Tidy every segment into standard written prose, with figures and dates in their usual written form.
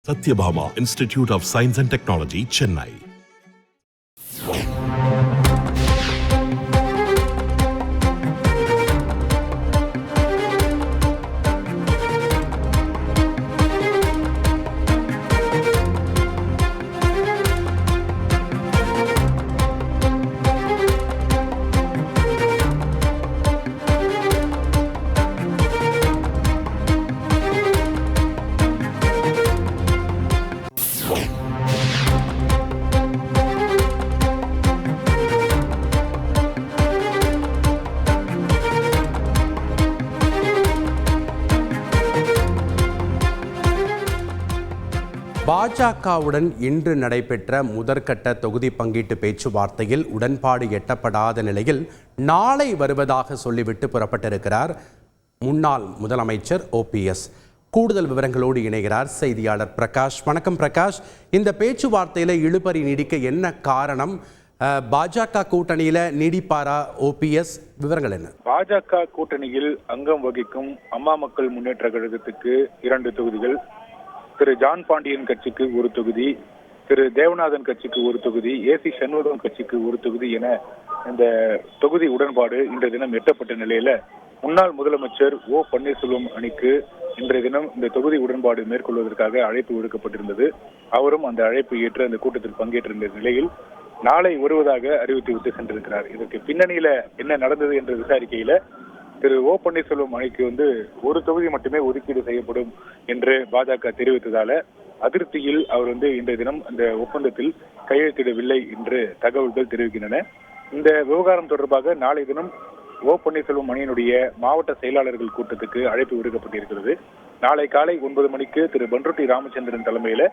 Satyabhama Institute of Science and Technology, Chennai. பாஜகவுடன் இன்று நடைபெற்ற முதற்கட்ட தொகுதி பங்கீட்டு பேச்சுவார்த்தையில் உடன்பாடு எட்டப்படாத நிலையில் நாளை வருவதாக சொல்லிவிட்டு புறப்பட்டிருக்கிறார் முன்னாள் முதலமைச்சர் OPS. கூடுதல் விவரங்களோடு இணைகிறார் செய்தியாளர் பிரகாஷ். வணக்கம் பிரகாஷ். இந்த பேச்சுவார்த்தையில் இழுபறி நீடிக்க என்ன காரணம்? பாஜக கூட்டணியில நீடிப்பாரா OPS? விவரங்கள் என்ன? பாஜக கூட்டணியில் அங்கம் வகிக்கும் அம்மா மக்கள் முன்னேற்ற கழகத்துக்கு 2 தொகுதிகள், திரு ஜான் பாண்டியன் கட்சிக்கு 1 தொகுதி, திரு தேவநாதன் கட்சிக்கு 1 தொகுதி, AC சண்முகம் கட்சிக்கு 1 தொகுதி என இந்த தொகுதி உடன்பாடு இன்றைய தினம் எட்டப்பட்ட நிலையில முன்னாள் முதலமைச்சர் O பன்னீர்செல்வம் அணிக்கு இன்றைய தினம் இந்த தொகுதி உடன்பாடு மேற்கொள்வதற்காக அழைப்பு விடுக்கப்பட்டிருந்தது. அவரும் அந்த அழைப்பு ஏற்று அந்த கூட்டத்தில் பங்கேற்றிருந்த நிலையில் நாளை வருவதாக அறிவித்துவிட்டு சென்றிருக்கிறார். இதற்கு பின்னணியில என்ன நடந்தது என்று விசாரிக்கையில திரு O பன்னீர்செல்வம் அணிக்கு 1 தொகுதி மட்டுமே ஒதுக்கீடு செய்யப்படும் என்று பாஜக தெரிவித்ததால அதிருப்தியில் அவர் இன்றைய தினம் அந்த ஒப்பந்தத்தில் கையெழுத்திடவில்லை என்று தகவல்கள் தெரிவிக்கின்றன. இந்த விவகாரம் தொடர்பாக நாளை தினம் O பன்னீர்செல்வம் அணியினுடைய மாவட்ட செயலாளர்கள் கூட்டத்துக்கு அழைப்பு விடுக்கப்பட்டிருக்கிறது. நாளை காலை 9 மணிக்கு திரு பன்ருட்டி ராமச்சந்திரன் தலைமையில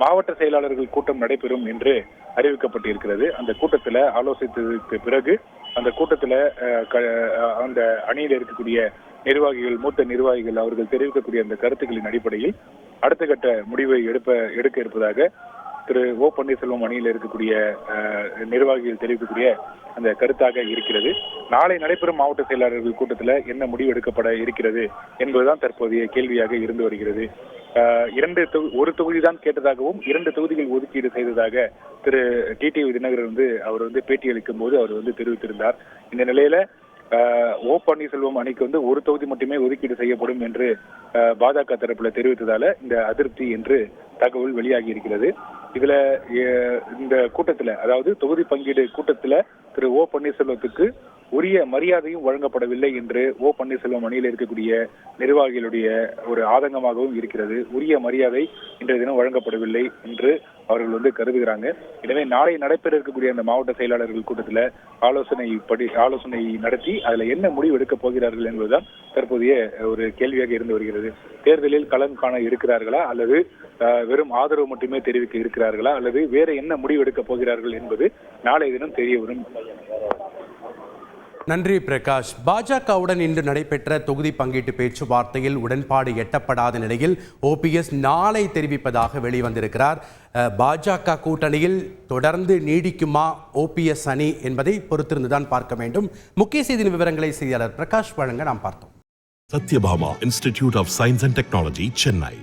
மாவட்ட செயலாளர்கள் கூட்டம் நடைபெறும் என்று அறிவிக்கப்பட்டிருக்கிறது. அந்த கூட்டத்தில் ஆலோசித்ததற்கு பிறகு அந்த கூட்டத்தில் அந்த அணியில் இருக்கக்கூடிய நிர்வாகிகள், மூத்த நிர்வாகிகள் அவர்கள் தெரிவிக்கக்கூடிய அந்த கருத்துக்களின் அடிப்படையில் அடுத்த கட்ட முடிவை எடுக்க இருப்பதாக திரு O பன்னீர்செல்வம் அணியில் இருக்கக்கூடிய நிர்வாகிகள் தெரிவிக்கக்கூடிய அந்த கருத்தாக இருக்கிறது. நாளை நடைபெறும் மாவட்ட செயலாளர்கள் கூட்டத்தில் என்ன முடிவு எடுக்கப்பட இருக்கிறது என்பதுதான் தற்போதைய கேள்வியாக இருந்து வருகிறது. 1 தொகுதி தான் கேட்டதாகவும் 2 தொகுதிகள் ஒதுக்கீடு செய்ததாக திரு TTV தினகரன் அவர் பேட்டியளிக்கும் போது அவர் தெரிவித்திருந்தார். இந்த நிலையில O பன்னீர்செல்வம் அணிக்கு 1 தொகுதி மட்டுமே ஒதுக்கீடு செய்யப்படும் என்று பாஜக தரப்புல தெரிவித்ததால இந்த அதிருப்தி என்று தகவல் வெளியாகி இருக்கிறது. இதுல இந்த கூட்டத்துல, அதாவது தொகுதி பங்கீடு கூட்டத்துல திரு O பன்னீர்செல்வத்துக்கு உரிய மரியாதையும் வழங்கப்படவில்லை என்று O பன்னீர்செல்வம் அணியில் இருக்கக்கூடிய நிர்வாகிகளுடைய ஒரு ஆதங்கமாகவும் இருக்கிறது. உரிய மரியாதை இன்றைய தினம் வழங்கப்படவில்லை என்று அவர்கள் கருதுகிறாங்க. எனவே நாளை நடைபெற இருக்கக்கூடிய அந்த மாவட்ட செயலாளர்கள் கூட்டத்தில் ஆலோசனை நடத்தி அதுல என்ன முடிவு எடுக்கப் போகிறார்கள் என்பதுதான் தற்போதைய ஒரு கேள்வியாக இருந்து வருகிறது. தேர்தலில் களம் காண இருக்கிறார்களா, அல்லது வெறும் ஆதரவு மட்டுமே தெரிவிக்க இருக்கிறார்களா, அல்லது வேற என்ன முடிவு எடுக்கப் போகிறார்கள் என்பது நாளைய தினம் தெரிய வரும். நன்றி பிரகாஷ். பாஜகவுடன் இன்று நடைபெற்ற தொகுதி பங்கீட்டு பேச்சுவார்த்தையில் உடன்பாடு எட்டப்படாத நிலையில் OPS நாளை தெரிவிப்பதாக வெளிவந்திருக்கிறார். பாஜக கூட்டணியில் தொடர்ந்து நீடிக்குமா OPS அணி என்பதை பொறுத்திருந்துதான் பார்க்க வேண்டும். முக்கிய செய்தி விவரங்களை செய்தியாளர் பிரகாஷ் வழங்க நாம் பார்த்தோம். Satyabhama Institute of Science and Technology, Chennai.